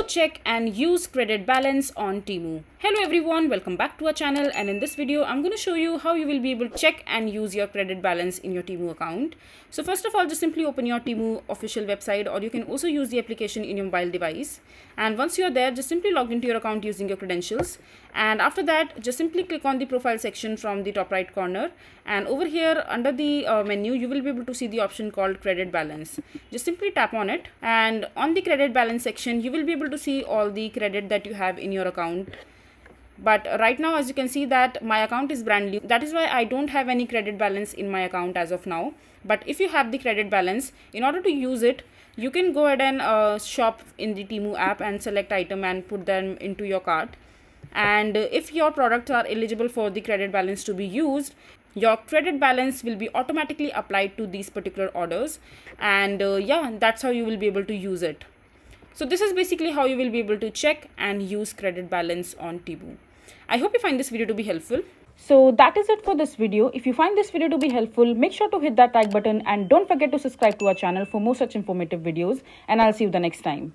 check and use credit balance on Temu. Hello everyone, welcome back to our channel, and in this video I'm going to show you how you will be able to check and use your credit balance in your Temu account. So first of all, just simply open your Temu official website, or you can also use the application in your mobile device. And once you're there, just simply log into your account using your credentials, and after that just simply click on the profile section from the top right corner, and over here under the menu you will be able to see the option called credit balance. Just simply tap on it, and on the credit balance section you will be able to see all the credit that you have in your account. But right now, as you can see, that my account is brand new, that is why I don't have any credit balance in my account as of now. But if you have the credit balance, in order to use it, you can go ahead and shop in the Temu app and select item and put them into your cart. And if your products are eligible for the credit balance to be used, your credit balance will be automatically applied to these particular orders. And yeah, that's how you will be able to use it. So this is basically how you will be able to check and use credit balance on Temu. I hope you find this video to be helpful. So that is it for this video. If you find this video to be helpful, make sure to hit that like button and don't forget to subscribe to our channel for more such informative videos, and I'll see you the next time.